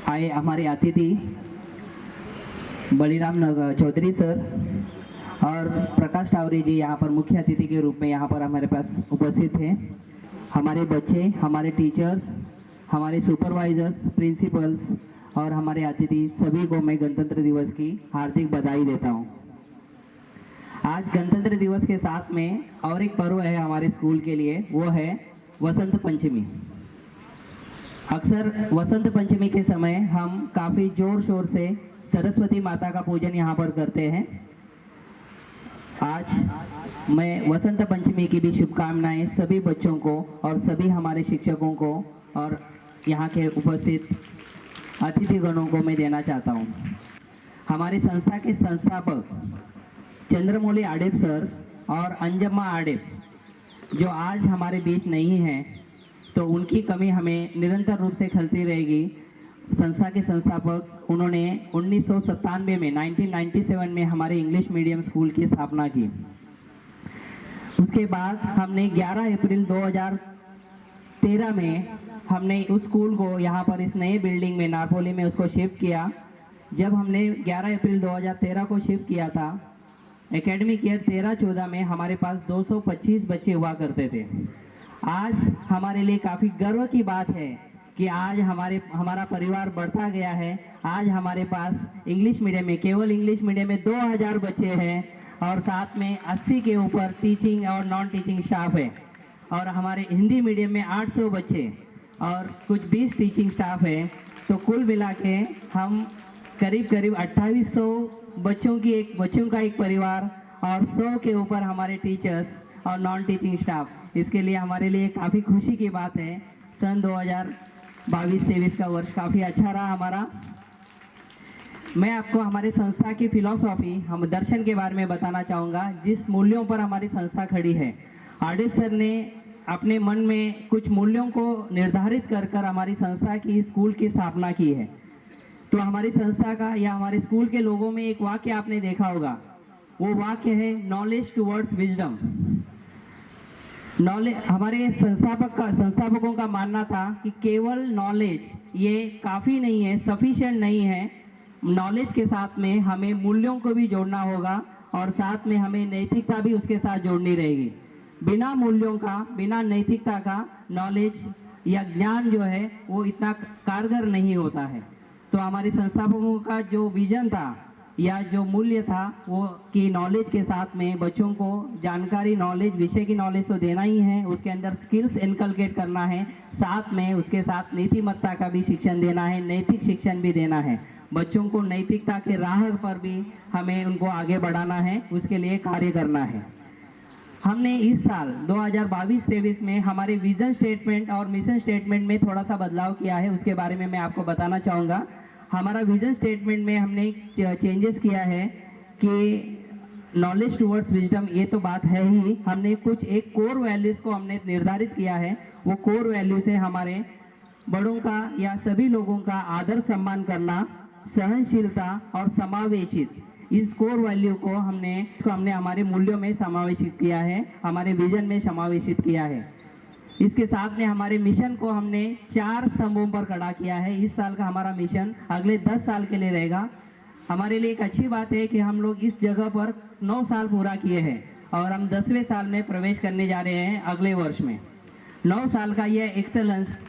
आए हमारे अतिथि बलिराम चौधरी सर और प्रकाश टावरे जी यहाँ पर मुख्य अतिथि के रूप में यहाँ पर हमारे पास उपस्थित हैं। हमारे बच्चे, हमारे टीचर्स, हमारे सुपरवाइजर्स, प्रिंसिपल्स और हमारे अतिथि सभी को मैं गणतंत्र दिवस की हार्दिक बधाई देता हूँ। आज गणतंत्र दिवस के साथ में और एक पर्व है हमारे स्कूल के लिए, वो है वसंत पंचमी। अक्सर वसंत पंचमी के समय हम काफ़ी जोर शोर से सरस्वती माता का पूजन यहाँ पर करते हैं। आज मैं वसंत पंचमी की भी शुभकामनाएं सभी बच्चों को और सभी हमारे शिक्षकों को और यहाँ के उपस्थित अतिथिगणों को मैं देना चाहता हूँ। हमारी संस्था के संस्थापक चंद्रमौली आडेप सर और अंजम्मा आडेप जो आज हमारे बीच नहीं हैं, तो उनकी कमी हमें निरंतर रूप से खलती रहेगी। संस्था के संस्थापक उन्होंने 1997 में 1997 में हमारे इंग्लिश मीडियम स्कूल की स्थापना की। उसके बाद हमने 11 अप्रैल 2013 में हमने उस स्कूल को यहाँ पर इस नए बिल्डिंग में नारपोली में उसको शिफ्ट किया। जब हमने 11 अप्रैल 2013 को शिफ्ट किया था, एकेडमिक ईयर 13-14 में हमारे पास 225 बच्चे हुआ करते थे। आज हमारे लिए काफ़ी गर्व की बात है कि आज हमारा परिवार बढ़ता गया है। आज हमारे पास इंग्लिश मीडियम में, केवल इंग्लिश मीडियम में 2000 बच्चे हैं और साथ में 80 के ऊपर टीचिंग और नॉन टीचिंग स्टाफ है। और हमारे हिंदी मीडियम में 800 बच्चे और कुछ 20 टीचिंग स्टाफ है। तो कुल मिला के हम करीब 2800 बच्चों का एक परिवार और 100 के ऊपर हमारे टीचर्स और नॉन टीचिंग स्टाफ। इसके लिए हमारे लिए काफ़ी खुशी की बात है। सन 2022-23 का वर्ष काफ़ी अच्छा रहा हमारा। मैं आपको हमारे संस्था की फिलॉसॉफी, हम दर्शन के बारे में बताना चाहूँगा, जिस मूल्यों पर हमारी संस्था खड़ी है। आडेप सर ने अपने मन में कुछ मूल्यों को निर्धारित कर हमारी संस्था की, स्कूल की स्थापना की है। तो हमारी संस्था का या हमारे स्कूल के लोगों में एक वाक्य आपने देखा होगा, वो वाक्य है नॉलेज टुवर्ड्स विजडम। नॉलेज, हमारे संस्थापकों का मानना था कि केवल नॉलेज ये काफ़ी नहीं है, सफिशिएंट नहीं है। नॉलेज के साथ में हमें मूल्यों को भी जोड़ना होगा और साथ में हमें नैतिकता भी उसके साथ जोड़नी रहेगी। बिना मूल्यों का, बिना नैतिकता का नॉलेज या ज्ञान जो है वो इतना कारगर नहीं होता है। तो हमारे संस्थापकों का जो विजन था या जो मूल्य था वो कि नॉलेज के साथ में बच्चों को जानकारी, नॉलेज, विषय की नॉलेज तो देना ही है, उसके अंदर स्किल्स इनकलकेट करना है, साथ में उसके साथ नीतिमत्ता का भी शिक्षण देना है, नैतिक शिक्षण भी देना है। बच्चों को नैतिकता के राह पर भी हमें उनको आगे बढ़ाना है, उसके लिए कार्य करना है। हमने इस साल 2022-23 में हमारे विजन स्टेटमेंट और मिशन स्टेटमेंट में थोड़ा सा बदलाव किया है, उसके बारे में मैं आपको बताना चाहूँगा। हमारा विजन स्टेटमेंट में हमने चेंजेस किया है कि नॉलेज टुवर्ड्स विजडम, ये तो बात है ही, हमने कुछ एक कोर वैल्यूज़ को हमने निर्धारित किया है। वो कोर वैल्यूज़ है हमारे बड़ों का या सभी लोगों का आदर सम्मान करना, सहनशीलता और समावेशित। इस कोर वैल्यू को हमने हमारे मूल्यों में समावेशित किया है, हमारे विजन में समावेशित किया है। इसके साथ में हमारे मिशन को हमने 4 स्तंभों पर खड़ा किया है। इस साल का हमारा मिशन अगले 10 साल के लिए रहेगा। हमारे लिए एक अच्छी बात है कि हम लोग इस जगह पर 9 साल पूरा किए हैं और हम 10वें साल में प्रवेश करने जा रहे हैं अगले वर्ष में। 9 साल का यह एक्सेलेंस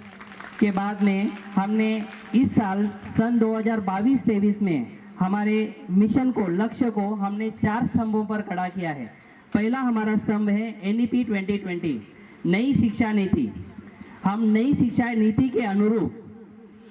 के बाद में हमने इस साल सन 2022-23 में हमारे मिशन को, लक्ष्य को हमने 4 स्तंभों पर खड़ा किया है। पहला हमारा स्तंभ है NEP 2020, नई शिक्षा नीति। हम नई शिक्षा नीति के अनुरूप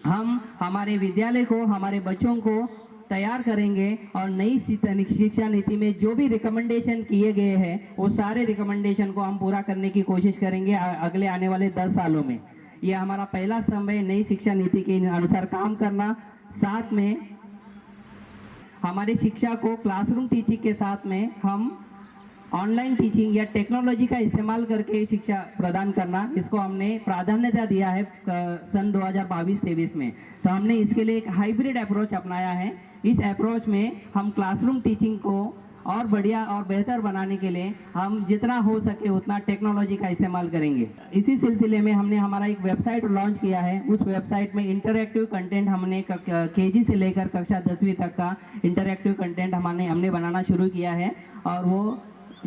हम हमारे विद्यालय को, हमारे बच्चों को तैयार करेंगे और नई शिक्षा नीति में जो भी रिकमेंडेशन किए गए हैं वो सारे रिकमेंडेशन को हम पूरा करने की कोशिश करेंगे अगले आने वाले 10 सालों में। ये हमारा पहला स्तंभ है, नई शिक्षा नीति के अनुसार काम करना। साथ में हमारी शिक्षा को क्लासरूम टीचिंग के साथ में हम ऑनलाइन टीचिंग या टेक्नोलॉजी का इस्तेमाल करके शिक्षा प्रदान करना, इसको हमने प्राधान्यता दिया है सन 2022-23 में। तो हमने इसके लिए एक हाइब्रिड अप्रोच अपनाया है। इस अप्रोच में हम क्लासरूम टीचिंग को और बढ़िया और बेहतर बनाने के लिए हम जितना हो सके उतना टेक्नोलॉजी का इस्तेमाल करेंगे। इसी सिलसिले में हमने हमारा एक वेबसाइट लॉन्च किया है। उस वेबसाइट में इंटरैक्टिव कंटेंट हमने केजी से लेकर कक्षा 10वीं तक का इंटरैक्टिव कंटेंट हमने बनाना शुरू किया है और वो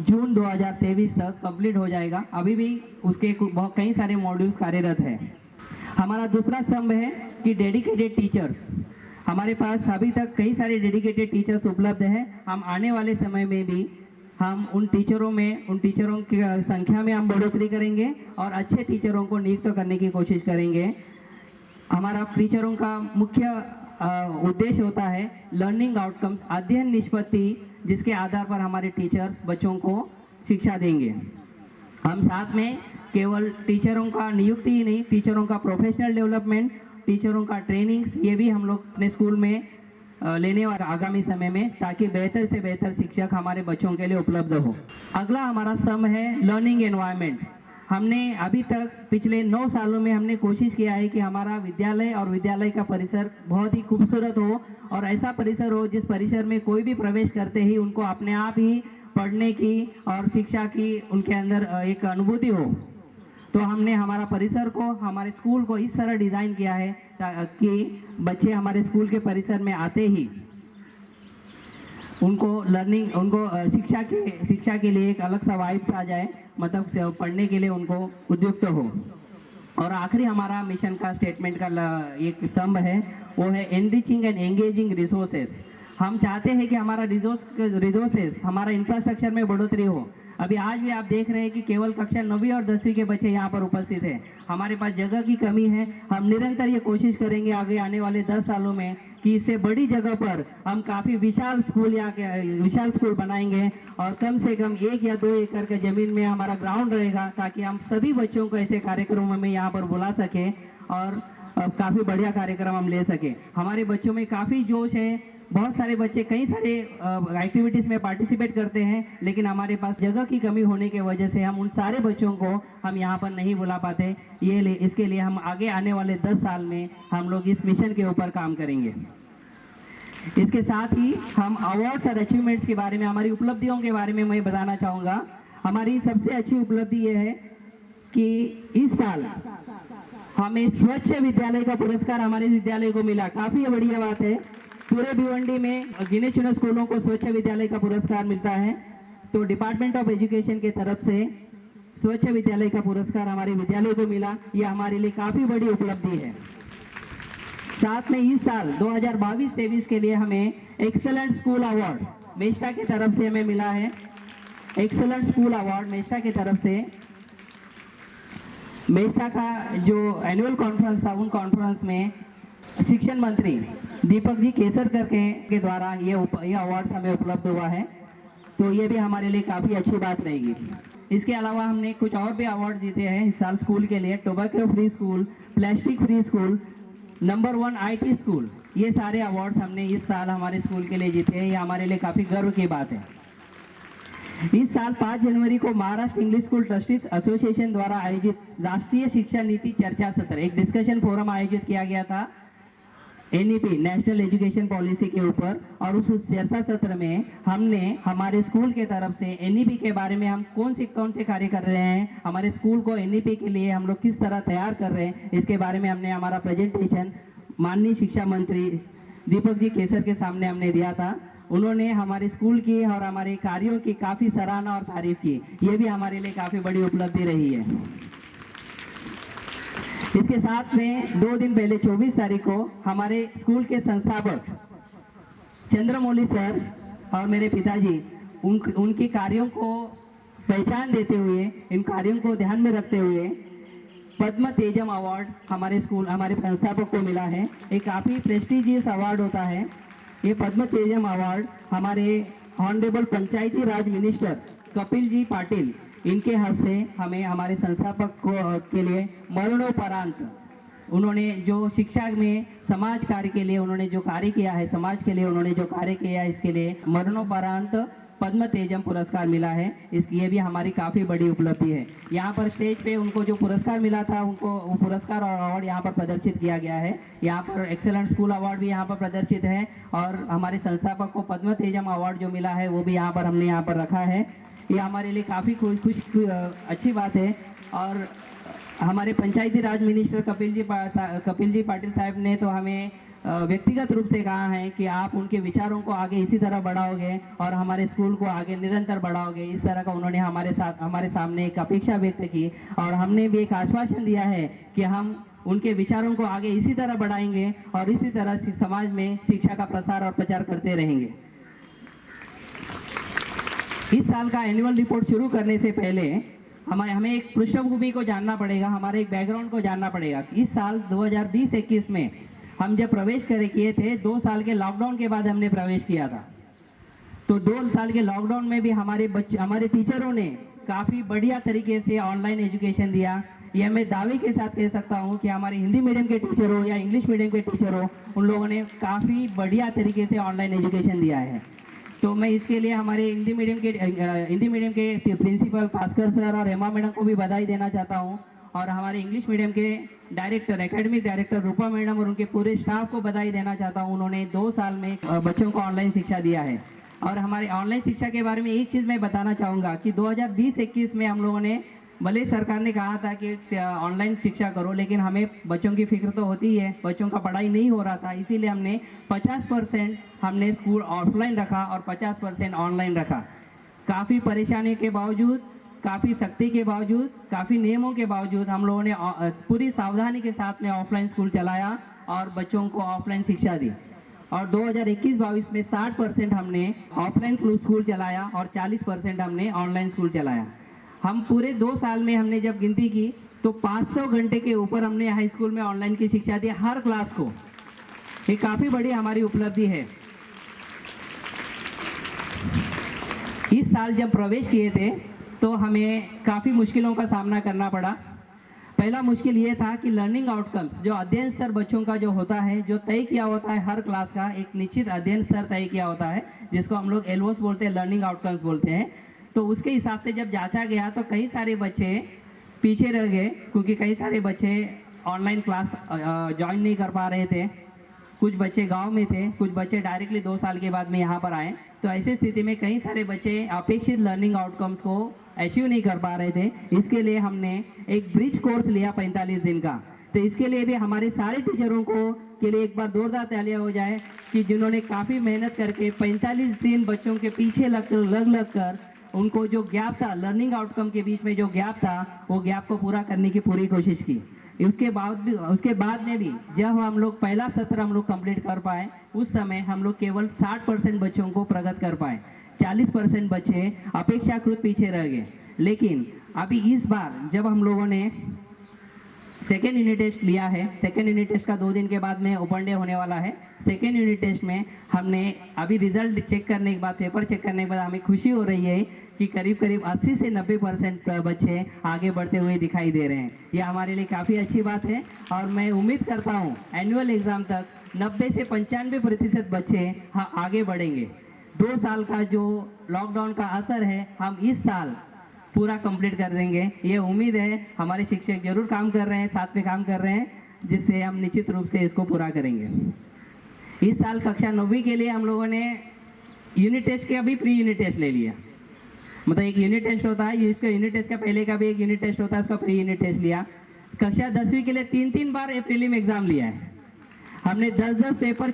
जून 2023 तक कंप्लीट हो जाएगा। अभी भी उसके कई सारे मॉड्यूल्स कार्यरत है। हमारा दूसरा स्तंभ है कि डेडिकेटेड टीचर्स। हमारे पास अभी तक कई सारे डेडिकेटेड टीचर्स उपलब्ध हैं। हम आने वाले समय में भी हम उन टीचरों की संख्या में हम बढ़ोतरी करेंगे और अच्छे टीचरों को नियुक्त करने की कोशिश करेंगे। हमारा टीचरों का मुख्य उद्देश्य होता है लर्निंग आउटकम्स, अध्ययन निष्पत्ति, जिसके आधार पर हमारे टीचर्स बच्चों को शिक्षा देंगे। हम साथ में केवल टीचरों का नियुक्ति ही नहीं, टीचरों का प्रोफेशनल डेवलपमेंट, टीचरों का ट्रेनिंग्स, ये भी हम लोग अपने स्कूल में लेने वाले आगामी समय में, ताकि बेहतर से बेहतर शिक्षक हमारे बच्चों के लिए उपलब्ध हो। अगला हमारा स्तंभ है लर्निंग एनवायरनमेंट। हमने अभी तक पिछले 9 सालों में हमने कोशिश किया है कि हमारा विद्यालय और विद्यालय का परिसर बहुत ही खूबसूरत हो और ऐसा परिसर हो जिस परिसर में कोई भी प्रवेश करते ही उनको अपने आप ही पढ़ने की और शिक्षा की उनके अंदर एक अनुभूति हो। तो हमने हमारा परिसर को, हमारे स्कूल को इस तरह डिज़ाइन किया है कि बच्चे हमारे स्कूल के परिसर में आते ही उनको शिक्षा के लिए एक अलग सा वाइब्स आ जाए, मतलब पढ़ने के लिए उनको उद्युक्त हो। और आखिरी हमारा मिशन का स्टेटमेंट का एक स्तंभ है, वो है एनरिचिंग एंड एंगेजिंग रिसोर्सेस। हम चाहते हैं कि हमारा रिसोर्सेस, हमारा इंफ्रास्ट्रक्चर में बढ़ोतरी हो। अभी आज भी आप देख रहे हैं कि केवल कक्षा 9वीं और 10वीं के बच्चे यहाँ पर उपस्थित हैं। हमारे पास जगह की कमी है। हम निरंतर ये कोशिश करेंगे आगे आने वाले 10 सालों में कि इससे बड़ी जगह पर हम काफ़ी विशाल स्कूल बनाएंगे और कम से कम 1 या 2 एकड़ के ज़मीन में हमारा ग्राउंड रहेगा, ताकि हम सभी बच्चों को ऐसे कार्यक्रमों में यहाँ पर बुला सकें और काफ़ी बढ़िया कार्यक्रम हम ले सकें। हमारे बच्चों में काफ़ी जोश है। बहुत सारे बच्चे कई सारे एक्टिविटीज़ में पार्टिसिपेट करते हैं, लेकिन हमारे पास जगह की कमी होने की वजह से हम उन सारे बच्चों को हम यहाँ पर नहीं बुला पाते। इसके लिए हम आगे आने वाले 10 साल में हम लोग इस मिशन के ऊपर काम करेंगे। इसके साथ ही हम अवार्ड्स और अचीवमेंट्स के बारे में, हमारी उपलब्धियों के बारे में मैं बताना चाहूँगा। हमारी सबसे अच्छी उपलब्धि ये है कि इस साल हमें स्वच्छ विद्यालय का पुरस्कार हमारे विद्यालय को मिला। काफ़ी बढ़िया बात है। पूरे भिवंडी में गिने चुने स्कूलों को स्वच्छ विद्यालय का पुरस्कार मिलता है। तो डिपार्टमेंट ऑफ एजुकेशन की तरफ से स्वच्छ विद्यालय का पुरस्कार हमारे विद्यालय को मिला। यह हमारे लिए काफ़ी बड़ी उपलब्धि है। साथ में इस साल 2022-23 के लिए हमें एक्सेलेंट स्कूल अवार्ड मेस्टा की तरफ से हमें मिला है। एक्सेलेंट स्कूल अवार्ड मेस्टा की तरफ से, मेस्टा का जो एनुअल कॉन्फ्रेंस था, उन कॉन्फ्रेंस में शिक्षण मंत्री दीपक जी केसरकर के द्वारा ये अवार्ड्स हमें उपलब्ध हुआ है। तो ये भी हमारे लिए काफ़ी अच्छी बात रहेगी। इसके अलावा हमने कुछ और भी अवार्ड जीते हैं इस साल स्कूल के लिए। Tobacco free school, plastic free school, number 1 IT school, ये सारे अवार्ड्स हमने इस साल हमारे स्कूल के लिए जीते हैं। ये हमारे लिए काफ़ी गर्व की बात है। इस साल 5 जनवरी को Maharashtra English school trustees association द्वारा आयोजित राष्ट्रीय शिक्षा नीति चर्चा सत्र, एक डिस्कशन फोरम आयोजित किया गया था NEP नेशनल एजुकेशन पॉलिसी के ऊपर। और उस चर्चा सत्र में हमने हमारे स्कूल के तरफ से NEP के बारे में हम कौन से कार्य कर रहे हैं, हमारे स्कूल को NEP के लिए हम लोग किस तरह तैयार कर रहे हैं, इसके बारे में हमने हमारा प्रेजेंटेशन माननीय शिक्षा मंत्री दीपक जी केसर के सामने हमने दिया था। उन्होंने हमारे स्कूल की और हमारे कार्यों की काफ़ी सराहना और तारीफ की। ये भी हमारे लिए काफ़ी बड़ी उपलब्धि रही है। इसके साथ में 2 दिन पहले 24 तारीख को हमारे स्कूल के संस्थापक चंद्रमौली सर और मेरे पिताजी उनके कार्यों को पहचान देते हुए, इन कार्यों को ध्यान में रखते हुए पद्म तेजम अवार्ड हमारे संस्थापक को मिला है। एक काफ़ी प्रेस्टिजियस अवार्ड होता है। ये पद्म तेजम अवार्ड हमारे ऑनरेबल पंचायती राज मिनिस्टर कपिल जी पाटिल, इनके हस्ते हमें हमारे संस्थापक के लिए मरणोपरांत उन्होंने जो शिक्षा में समाज कार्य के लिए उन्होंने जो कार्य किया है, समाज के लिए उन्होंने जो कार्य किया है, इसके लिए मरणोपरांत पद्म तेजम पुरस्कार मिला है। इसकी ये भी हमारी काफ़ी बड़ी उपलब्धि है। यहाँ पर स्टेज पे उनको जो पुरस्कार मिला था, उनको वो पुरस्कार और अवार्ड यहाँ पर प्रदर्शित किया गया है। यहाँ पर एक्सेलेंट स्कूल अवार्ड भी यहाँ पर प्रदर्शित है और हमारे संस्थापक को पद्म तेजम अवार्ड जो मिला है वो भी यहाँ पर हमने यहाँ पर रखा है। ये हमारे लिए काफ़ी अच्छी बात है। और हमारे पंचायती राज मिनिस्टर कपिल जी पाटिल साहब ने तो हमें व्यक्तिगत रूप से कहा है कि आप उनके विचारों को आगे इसी तरह बढ़ाओगे और हमारे स्कूल को आगे निरंतर बढ़ाओगे। इस तरह का उन्होंने हमारे सामने एक अपेक्षा व्यक्त की और हमने भी एक आश्वासन दिया है कि हम उनके विचारों को आगे इसी तरह बढ़ाएंगे और इसी तरह समाज में शिक्षा का प्रसार और प्रचार करते रहेंगे। इस साल का एनुअल रिपोर्ट शुरू करने से पहले हमें एक पृष्ठभूमि को जानना पड़ेगा, हमारे एक बैकग्राउंड को जानना पड़ेगा। इस साल 2020-21 में हम जब प्रवेश किए थे, 2 साल के लॉकडाउन के बाद हमने प्रवेश किया था। तो 2 साल के लॉकडाउन में भी हमारे टीचरों ने काफ़ी बढ़िया तरीके से ऑनलाइन एजुकेशन दिया। यह मैं दावे के साथ कह सकता हूँ कि हमारे हिंदी मीडियम के टीचर हो या इंग्लिश मीडियम के टीचर हो, उन लोगों ने काफ़ी बढ़िया तरीके से ऑनलाइन एजुकेशन दिया है। तो मैं इसके लिए हमारे हिंदी मीडियम के प्रिंसिपल भास्कर सर और हेमा मैडम को भी बधाई देना चाहता हूँ और हमारे इंग्लिश मीडियम के एकेडमिक डायरेक्टर रूपा मैडम और उनके पूरे स्टाफ को बधाई देना चाहता हूँ। उन्होंने 2 साल में बच्चों को ऑनलाइन शिक्षा दिया है। और हमारे ऑनलाइन शिक्षा के बारे में एक चीज़ मैं बताना चाहूँगा कि 2020-21 में हम लोगों ने, भले सरकार ने कहा था कि ऑनलाइन शिक्षा करो, लेकिन हमें बच्चों की फिक्र तो होती है, बच्चों का पढ़ाई नहीं हो रहा था, इसीलिए हमने 50% हमने स्कूल ऑफलाइन रखा और 50% ऑनलाइन रखा। काफ़ी परेशानी के बावजूद, काफ़ी सख्ती के बावजूद, काफ़ी नियमों के बावजूद हम लोगों ने पूरी सावधानी के साथ में ऑफलाइन स्कूल चलाया और बच्चों को ऑफलाइन शिक्षा दी। और 2021-22 में 60% हमने ऑफलाइन स्कूल चलाया और 40% हमने ऑनलाइन स्कूल चलाया। हम पूरे 2 साल में हमने जब गिनती की तो 500 घंटे के ऊपर हमने हाई स्कूल में ऑनलाइन की शिक्षा दी हर क्लास को। ये काफ़ी बड़ी हमारी उपलब्धि है। इस साल जब प्रवेश किए थे तो हमें काफ़ी मुश्किलों का सामना करना पड़ा। पहला मुश्किल ये था कि लर्निंग आउटकम्स, जो अध्ययन स्तर बच्चों का जो होता है, जो तय किया होता है, हर क्लास का एक निश्चित अध्ययन स्तर तय किया होता है, जिसको हम लोग एलओएस बोलते हैं, लर्निंग आउटकम्स बोलते हैं। तो उसके हिसाब से जब जांचा गया तो कई सारे बच्चे पीछे रह गए, क्योंकि कई सारे बच्चे ऑनलाइन क्लास ज्वाइन नहीं कर पा रहे थे। कुछ बच्चे गांव में थे, कुछ बच्चे डायरेक्टली 2 साल के बाद में यहाँ पर आए। तो ऐसी स्थिति में कई सारे बच्चे अपेक्षित लर्निंग आउटकम्स को अचीव नहीं कर पा रहे थे। इसके लिए हमने एक ब्रिज कोर्स लिया 45 दिन का। तो इसके लिए भी हमारे सारे टीचरों को के लिए एक बार जोरदार तालियां हो जाए कि जिन्होंने काफ़ी मेहनत करके 45 दिन बच्चों के पीछे लग कर उनको जो गैप था, लर्निंग आउटकम के बीच में जो गैप था, वो गैप को पूरा करने की पूरी कोशिश की। उसके बाद में भी जब हम लोग पहला सत्र हम लोग कंप्लीट कर पाए, उस समय हम लोग केवल 60% बच्चों को प्रगत कर पाए। 40% बच्चे अपेक्षाकृत पीछे रह गए। लेकिन अभी इस बार जब हम लोगों ने सेकेंड यूनिट टेस्ट लिया है, सेकेंड यूनिट टेस्ट का 2 दिन के बाद में ओपन डे होने वाला है। सेकेंड यूनिट टेस्ट में हमने अभी रिजल्ट चेक करने के बाद, पेपर चेक करने के बाद हमें खुशी हो रही है कि करीब 80 से 90% बच्चे आगे बढ़ते हुए दिखाई दे रहे हैं। यह हमारे लिए काफ़ी अच्छी बात है और मैं उम्मीद करता हूँ एनुअल एग्ज़ाम तक 90 से 95% बच्चे आगे बढ़ेंगे। 2 साल का जो लॉकडाउन का असर है, हम इस साल पूरा कंप्लीट कर देंगे। ये उम्मीद है। हमारे शिक्षक जरूर काम कर रहे हैं, साथ में काम कर रहे हैं, जिससे हम निश्चित रूप से इसको पूरा करेंगे। इस साल कक्षा 9वीं के लिए हम लोगों ने यूनिट टेस्ट के अभी प्री यूनिट टेस्ट ले लिया। मतलब एक यूनिट टेस्ट होता है, इसका यूनिट टेस्ट का पहले का भी एक यूनिट टेस्ट होता है, उसका प्री यूनिट टेस्ट लिया। कक्षा 10वीं के लिए 3 बार प्रीलिम एग्जाम लिया है। हमने 10 पेपर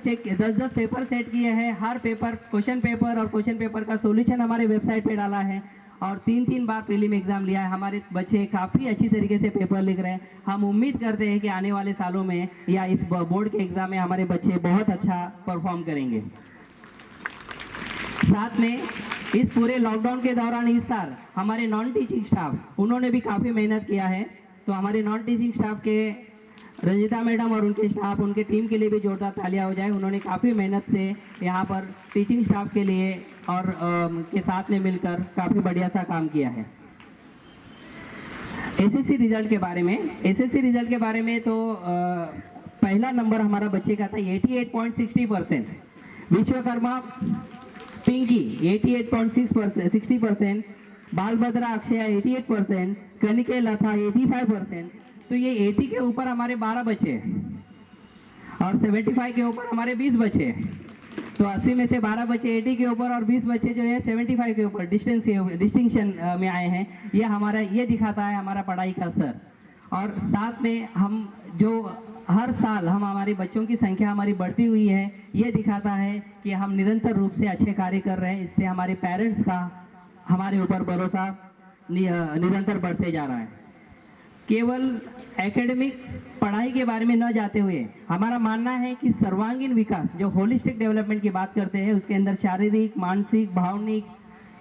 सेट किए हैं। हर पेपर क्वेश्चन पेपर और क्वेश्चन पेपर का सॉल्यूशन हमारे वेबसाइट पे डाला है और 3 बार प्रीलिम एग्जाम लिया है। हमारे बच्चे काफ़ी अच्छी तरीके से पेपर लिख रहे हैं। हम उम्मीद करते हैं कि आने वाले सालों में या इस बोर्ड के एग्जाम में हमारे बच्चे बहुत अच्छा परफॉर्म करेंगे। साथ में इस पूरे लॉकडाउन के दौरान इस साल हमारे नॉन टीचिंग स्टाफ, उन्होंने भी काफ़ी मेहनत किया है। तो हमारे नॉन टीचिंग स्टाफ के रंजिता मैडम और उनके स्टाफ, उनके टीम के लिए भी जोरदार तालियां हो जाए। उन्होंने काफ़ी मेहनत से यहाँ पर टीचिंग स्टाफ के लिए और के साथ में मिलकर काफ़ी बढ़िया सा काम किया है। एसएससी रिजल्ट के बारे में तो पहला नंबर हमारा बच्चे का था 88.60%। पिंकी 88.6%, 60%, बालभद्रा अक्षया 88%, कनिके लता 85%। तो ये 80 के ऊपर हमारे 12 बचे और 75 के ऊपर हमारे 20 बचे। तो 80 में से 12 बचे 80 के ऊपर और 20 बचे जो है 75 के ऊपर डिस्टिंक्शन में आए हैं। ये हमारा ये दिखाता है हमारा पढ़ाई का स्तर। और साथ में हम जो हर साल हम हमारे बच्चों की संख्या हमारी बढ़ती हुई है, ये दिखाता है कि हम निरंतर रूप से अच्छे कार्य कर रहे हैं। इससे हमारे पेरेंट्स का हमारे ऊपर भरोसा निरंतर बढ़ते जा रहा है। केवल एकेडमिक्स पढ़ाई के बारे में न जाते हुए हमारा मानना है कि सर्वांगीण विकास, जो होलिस्टिक डेवलपमेंट की बात करते हैं, उसके अंदर शारीरिक, मानसिक, भावनिक,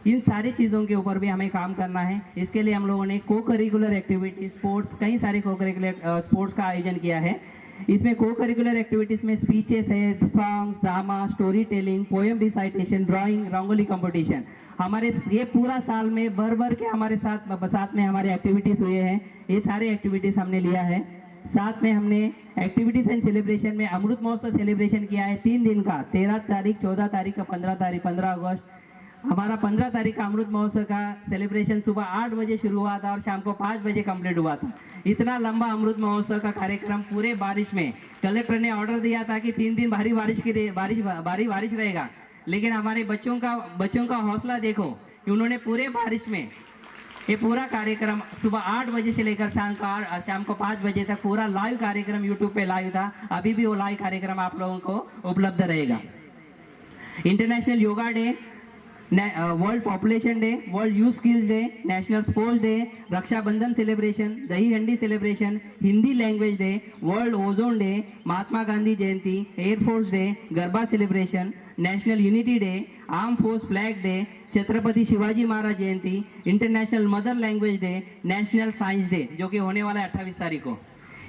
इन सारी चीज़ों के ऊपर भी हमें काम करना है। इसके लिए हम लोगों ने को करिकुलर एक्टिविटी स्पोर्ट्स, कई सारे को करिकुलर स्पोर्ट्स का आयोजन किया है। इसमें को करिकुलर एक्टिविटीज़ में स्पीचेस है, songs, drama, story telling, poem recitation, drawing, rangoli competition. हमारे ये पूरा साल में भर के हमारे साथ में हमारे एक्टिविटीज़ हुए हैं। ये सारे एक्टिविटीज़ हमने लिया है। साथ में हमने एक्टिविटीज़ एंड सेलिब्रेशन में अमृत महोत्सव सेलिब्रेशन किया है 3 दिन का, 13 तारीख, 14 तारीख, 15 अगस्त। हमारा 15 तारीख का अमृत महोत्सव का सेलिब्रेशन सुबह 8 बजे शुरू हुआ था और शाम को 5 बजे कंप्लीट हुआ था। इतना लंबा अमृत महोत्सव का कार्यक्रम पूरे बारिश में, कलेक्टर ने ऑर्डर दिया था कि 3 दिन भारी बारिश रहेगा, लेकिन हमारे बच्चों का हौसला देखो, उन्होंने पूरे बारिश में ये पूरा कार्यक्रम सुबह 8 बजे से लेकर शाम को 5 बजे तक पूरा लाइव कार्यक्रम यूट्यूब पे लाइव था। अभी भी वो लाइव कार्यक्रम आप लोगों को उपलब्ध रहेगा। International yoga day, world population day, world youth skills day, national sports day, Rakshabandhan celebration, Dahi Handi celebration, Hindi language day, world ozone day, Mahatma Gandhi Jayanti, air force day, Garba celebration, national unity day, arm force flag day, Chhatrapati Shivaji Maharaj Jayanti, international mother language day, national science day, जो कि होने वाला है 28 तारीख को।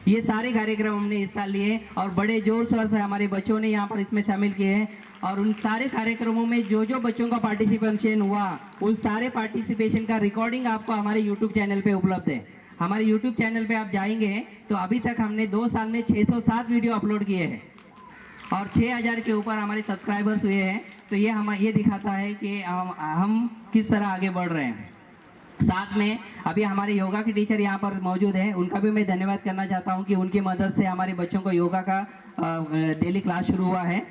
ये सारे कार्यक्रम हमने इस साल लिए और बड़े जोर शोर से हमारे बच्चों ने यहाँ पर इसमें शामिल किए हैं। और उन सारे कार्यक्रमों में जो बच्चों का पार्टिसिपेशन हुआ, उन सारे पार्टिसिपेशन का रिकॉर्डिंग आपको हमारे यूट्यूब चैनल पे उपलब्ध है। हमारे यूट्यूब चैनल पे आप जाएंगे तो अभी तक हमने 2 साल में 607 वीडियो अपलोड किए हैं और 6000 के ऊपर हमारे सब्सक्राइबर्स हुए हैं। तो ये दिखाता है कि हम किस तरह आगे बढ़ रहे हैं। साथ में अभी हमारे योगा के टीचर यहाँ पर मौजूद हैं, उनका भी मैं धन्यवाद करना चाहता हूँ कि उनकी मदद से हमारे बच्चों को योगा का डेली क्लास शुरू हुआ है।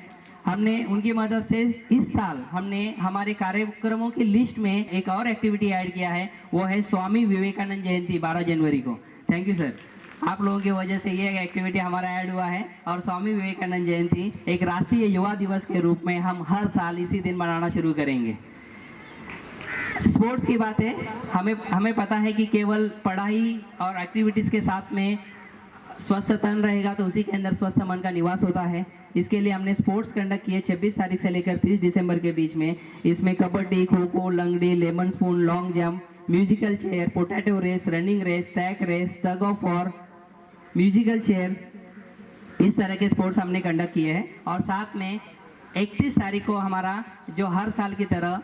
हमने उनकी मदद से इस साल हमने हमारे कार्यक्रमों की लिस्ट में एक और एक्टिविटी ऐड किया है, वो है स्वामी विवेकानंद जयंती 12 जनवरी को। थैंक यू सर, आप लोगों की वजह से ये एक्टिविटी हमारा ऐड हुआ है। और स्वामी विवेकानंद जयंती एक राष्ट्रीय युवा दिवस के रूप में हम हर साल इसी दिन मनाना शुरू करेंगे। स्पोर्ट्स की बात है, हमें पता है कि केवल पढ़ाई और एक्टिविटीज़ के साथ में स्वस्थ तन रहेगा तो उसी के अंदर स्वस्थ मन का निवास होता है। इसके लिए हमने स्पोर्ट्स कंडक्ट किए 26 तारीख से लेकर 30 दिसंबर के बीच में। इसमें कबड्डी, खो खो, लंगड़ी, lemon spoon, long jump, musical chair, potato race, running race, sack race, tug of war, musical chair, इस तरह के स्पोर्ट्स हमने कंडक्ट किए हैं। और साथ में 31 तारीख को हमारा जो हर साल की तरह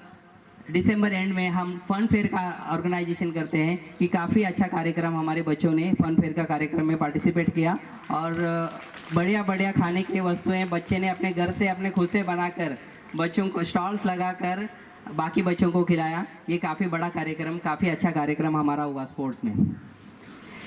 दिसंबर एंड में हम फन फेयर का ऑर्गेनाइजेशन करते हैं कि काफ़ी अच्छा कार्यक्रम हमारे बच्चों ने फन फेयर का कार्यक्रम में पार्टिसिपेट किया और बढ़िया खाने की वस्तुएं बच्चे ने अपने घर से अपने खुद से बनाकर बच्चों को स्टॉल्स लगाकर बाकी बच्चों को खिलाया। ये काफ़ी बड़ा कार्यक्रम, काफ़ी अच्छा कार्यक्रम हमारा हुआ स्पोर्ट्स में।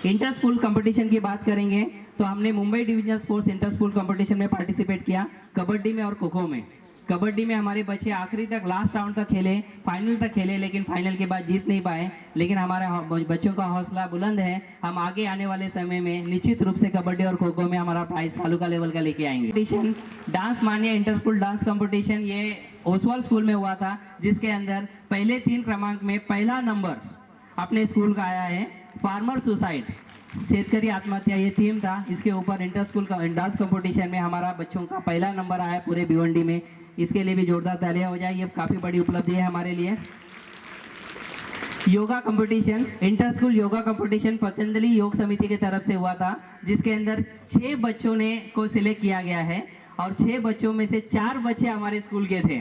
इंटर स्कूल कंपटीशन की बात करेंगे तो हमने Mumbai divisional sports inter school competition में पार्टिसिपेट किया, कबड्डी में और खो खो में। कबड्डी में हमारे बच्चे आखिरी तक लास्ट राउंड तक खेले, फाइनल तक खेले, लेकिन फाइनल के बाद जीत नहीं पाए। लेकिन हमारे बच्चों का हौसला बुलंद है, हम आगे आने वाले समय में निश्चित रूप से कबड्डी और खो खो में हमारा प्राइस तालुका लेवल का लेके आएंगे। कंपटीशन डांस मानिया इंटर स्कूल डांस कंपटीशन ये ओसवाल स्कूल में हुआ था, जिसके अंदर पहले 3 क्रमांक में पहला नंबर अपने स्कूल का आया है। फार्मर सुसाइड, शेतकरी आत्महत्या, ये थीम था। इसके ऊपर इंटर स्कूल डांस कंपटीशन में हमारा बच्चों का पहला नंबर आया पूरे भिवंडी में। इसके लिए भी जोरदार तालियां हो जाए, ये काफ़ी बड़ी उपलब्धि है हमारे लिए। Yoga competition, inter school yoga competition Patanjali योग समिति की तरफ से हुआ था, जिसके अंदर 6 बच्चों को सिलेक्ट किया गया है और 6 बच्चों में से 4 बच्चे हमारे स्कूल के थे।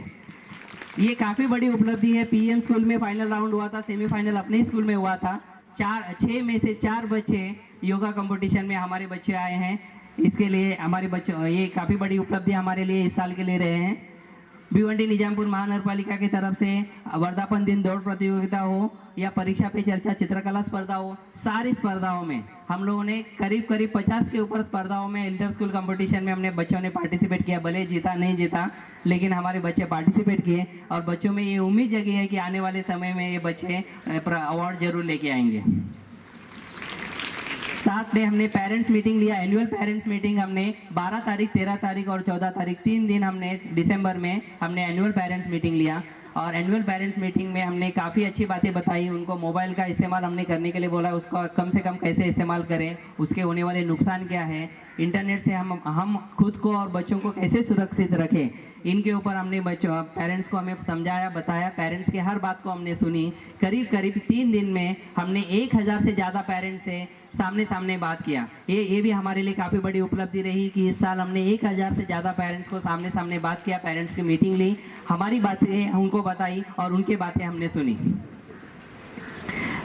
ये काफ़ी बड़ी उपलब्धि है। पीएम स्कूल में फाइनल राउंड हुआ था, सेमीफाइनल अपने स्कूल में हुआ था। 6 में से 4 बच्चे योगा कंपटीशन में हमारे बच्चे आए हैं। इसके लिए हमारे बच्चों, ये काफ़ी बड़ी उपलब्धि हमारे लिए इस साल के ले रहे हैं। भिवंडी निजामपुर महानगरपालिका की तरफ से वर्धापन दिन दौड़ प्रतियोगिता हो या परीक्षा पे चर्चा चित्रकला स्पर्धा हो, सारी स्पर्धाओं में हम लोगों ने करीब 50 के ऊपर स्पर्धाओं में इंटर स्कूल कंपटीशन में हमने बच्चों ने पार्टिसिपेट किया। भले जीता नहीं जीता, लेकिन हमारे बच्चे पार्टिसिपेट किए और बच्चों में ये उम्मीद जगी है कि आने वाले समय में ये बच्चे अवार्ड जरूर लेके आएंगे। साथ में हमने पेरेंट्स मीटिंग लिया, एनुअल पेरेंट्स मीटिंग हमने 12 तारीख, 13 तारीख और 14 तारीख 3 दिन हमने दिसंबर में हमने एनुअल पेरेंट्स मीटिंग लिया। और एनुअल पेरेंट्स मीटिंग में हमने काफ़ी अच्छी बातें बताई। उनको मोबाइल का इस्तेमाल हमने करने के लिए बोला, उसको कम से कम कैसे इस्तेमाल करें, उसके होने वाले नुकसान क्या है, इंटरनेट से हम खुद को और बच्चों को कैसे सुरक्षित रखें, इनके ऊपर हमने बच्चों पेरेंट्स को हमें समझाया, बताया। पेरेंट्स की हर बात को हमने सुनी। करीब 3 दिन में हमने 1000 से ज़्यादा पेरेंट्स से सामने बात किया। ये भी हमारे लिए काफ़ी बड़ी उपलब्धि रही कि इस साल हमने 1000 से ज़्यादा पेरेंट्स को सामने बात किया, पेरेंट्स की मीटिंग ली, हमारी बातें उनको बताई और उनकी बातें हमने सुनी।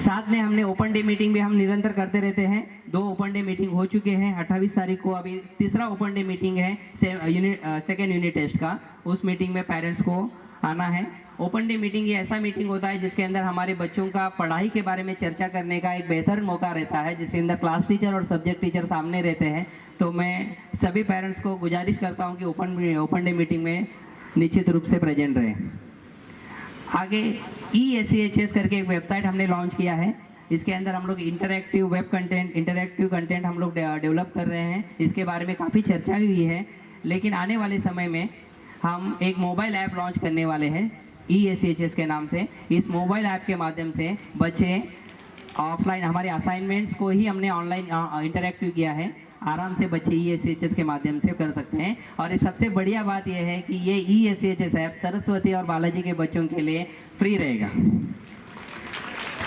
साथ में हमने ओपन डे मीटिंग भी हम निरंतर करते रहते हैं। 2 ओपन डे मीटिंग हो चुके हैं। 28 तारीख को अभी तीसरा ओपन डे मीटिंग है सेकेंड यूनिट टेस्ट का। उस मीटिंग में पेरेंट्स को आना है। ओपन डे मीटिंग ये ऐसा मीटिंग होता है जिसके अंदर हमारे बच्चों का पढ़ाई के बारे में चर्चा करने का एक बेहतर मौका रहता है, जिसके अंदर क्लास टीचर और सब्जेक्ट टीचर सामने रहते हैं। तो मैं सभी पेरेंट्स को गुजारिश करता हूँ कि ओपन डे मीटिंग में निश्चित रूप से प्रेजेंट रहें। आगे ESEHS करके एक वेबसाइट हमने लॉन्च किया है। इसके अंदर हम लोग interactive web content, interactive content हम लोग डेवलप कर रहे हैं। इसके बारे में काफ़ी चर्चा हुई है, लेकिन आने वाले समय में हम एक मोबाइल ऐप लॉन्च करने वाले हैं ESEHS के नाम से। इस मोबाइल ऐप के माध्यम से बच्चे ऑफलाइन हमारे असाइनमेंट्स को ही हमने ऑनलाइन इंटरैक्टिव किया है। आराम से बच्चे ESEHS के माध्यम से कर सकते हैं। और सबसे बढ़िया बात यह है कि ये ESEHS ऐप सरस्वती और बालाजी के बच्चों के लिए फ्री रहेगा।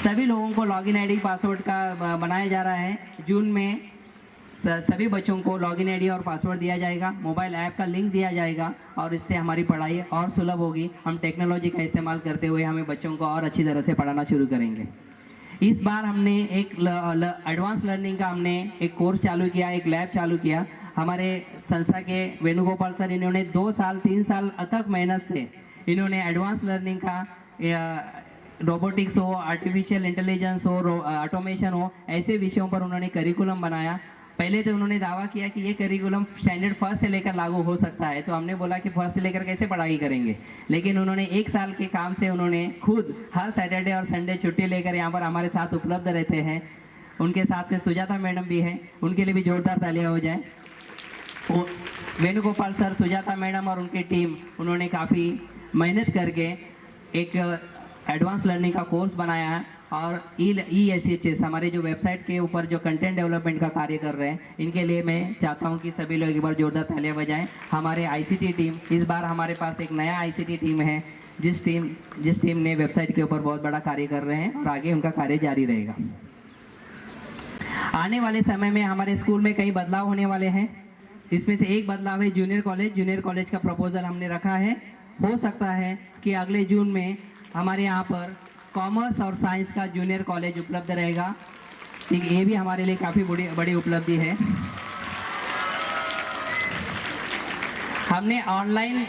सभी लोगों को लॉगिन आईडी पासवर्ड का बनाया जा रहा है। जून में सभी बच्चों को लॉगिन आईडी और पासवर्ड दिया जाएगा, मोबाइल ऐप का लिंक दिया जाएगा और इससे हमारी पढ़ाई और सुलभ होगी। हम टेक्नोलॉजी का इस्तेमाल करते हुए हमें बच्चों को और अच्छी तरह से पढ़ाना शुरू करेंगे। इस बार हमने एक एडवांस लर्निंग का हमने एक कोर्स चालू किया, एक लैब चालू किया। हमारे संस्था के वेणुगोपाल सर, इन्होंने 2 साल 3 साल तक मेहनत से इन्होंने एडवांस लर्निंग का रोबोटिक्स हो, आर्टिफिशियल इंटेलिजेंस हो, ऑटोमेशन हो, ऐसे विषयों पर उन्होंने करिकुलम बनाया। पहले तो उन्होंने दावा किया कि ये करिकुलम स्टैंडर्ड 1 से लेकर लागू हो सकता है। तो हमने बोला कि 1 से लेकर कैसे पढ़ाई करेंगे, लेकिन उन्होंने 1 साल के काम से उन्होंने खुद हर सैटरडे और संडे छुट्टी लेकर यहाँ पर हमारे साथ उपलब्ध रहते हैं। उनके साथ में सुजाता मैडम भी है, उनके लिए भी जोरदार तालियां हो जाए। वेणुगोपाल सर, सुजाता मैडम और उनकी टीम, उन्होंने काफ़ी मेहनत करके एक एडवांस लर्निंग का कोर्स बनाया है। और ESEHS हमारे जो वेबसाइट के ऊपर जो कंटेंट डेवलपमेंट का कार्य कर रहे हैं, इनके लिए मैं चाहता हूं कि सभी लोग एक बार जोरदार तालियां बजाएं। हमारे ICT टीम, इस बार हमारे पास एक नया ICT टीम है, जिस टीम ने वेबसाइट के ऊपर बहुत बड़ा कार्य कर रहे हैं और आगे उनका कार्य जारी रहेगा। आने वाले समय में हमारे स्कूल में कई बदलाव होने वाले हैं। इसमें से एक बदलाव है जूनियर कॉलेज का प्रपोजल हमने रखा है। हो सकता है कि अगले जून में हमारे यहाँ पर कॉमर्स और साइंस का जूनियर कॉलेज उपलब्ध रहेगा। ठीक, ये भी हमारे लिए काफ़ी बड़ी उपलब्धि है। हमने ऑनलाइन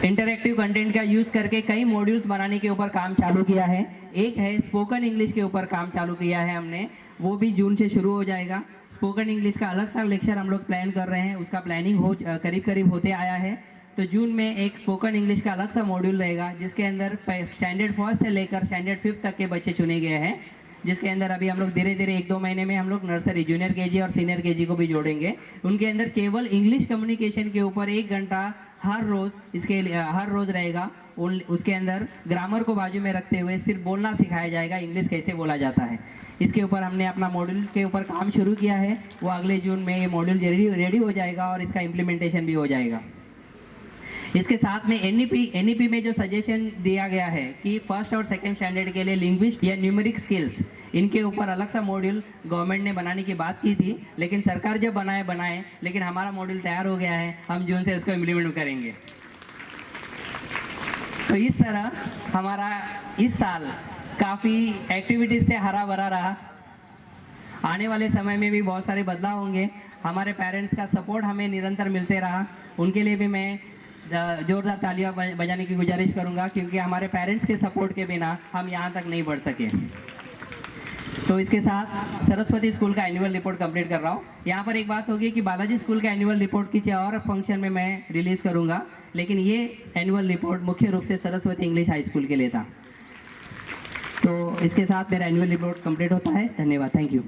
इंटरैक्टिव कंटेंट का यूज़ करके कई मॉड्यूल्स बनाने के ऊपर काम चालू किया है। एक है स्पोकन इंग्लिश के ऊपर काम चालू किया है हमने, वो भी जून से शुरू हो जाएगा। स्पोकन इंग्लिश का अलग सा लेक्चर हम लोग प्लान कर रहे हैं, उसका प्लानिंग करीब होते आया है। तो जून में एक स्पोकन इंग्लिश का अलग सा मॉड्यूल रहेगा, जिसके अंदर स्टैंडर्ड 1 से लेकर स्टैंडर्ड 5 तक के बच्चे चुने गए हैं, जिसके अंदर अभी हम लोग धीरे 1-2 महीने में हम लोग नर्सरी, जूनियर KG और सीनियर KG को भी जोड़ेंगे। उनके अंदर केवल इंग्लिश कम्युनिकेशन के ऊपर 1 घंटा हर रोज़ रहेगा। उसके अंदर ग्रामर को बाजू में रखते हुए सिर्फ बोलना सिखाया जाएगा, इंग्लिश कैसे बोला जाता है। इसके ऊपर हमने अपना मॉड्यूल के ऊपर काम शुरू किया है। वो अगले जून में ये मॉड्यूल रेडी हो जाएगा और इसका इम्प्लीमेंटेशन भी हो जाएगा। इसके साथ में NEP में जो सजेशन दिया गया है कि 1st और 2nd स्टैंडर्ड के लिए लिंग्विस्ट या न्यूमेरिक स्किल्स, इनके ऊपर अलग सा मॉड्यूल गवर्नमेंट ने बनाने की बात की थी, लेकिन सरकार जब बनाए, लेकिन हमारा मॉड्यूल तैयार हो गया है। हम जून से इसको इम्प्लीमेंट करेंगे। तो इस तरह हमारा इस साल काफ़ी एक्टिविटीज़ से हरा भरा रहा। आने वाले समय में भी बहुत सारे बदलाव होंगे। हमारे पेरेंट्स का सपोर्ट हमें निरंतर मिलते रहा, उनके लिए भी मैं जोरदार तालियां बजाने की गुजारिश करूंगा, क्योंकि हमारे पेरेंट्स के सपोर्ट के बिना हम यहाँ तक नहीं बढ़ सके। तो इसके साथ सरस्वती स्कूल का एनुअल रिपोर्ट कंप्लीट कर रहा हूँ। यहाँ पर एक बात होगी कि बालाजी स्कूल का एनुअल रिपोर्ट किसी और फंक्शन में मैं रिलीज़ करूँगा, लेकिन ये एनुअल रिपोर्ट मुख्य रूप से सरस्वती इंग्लिश हाई स्कूल के लिए था। तो इसके साथ मेरा एनुअल रिपोर्ट कंप्लीट होता है। धन्यवाद, थैंक यू।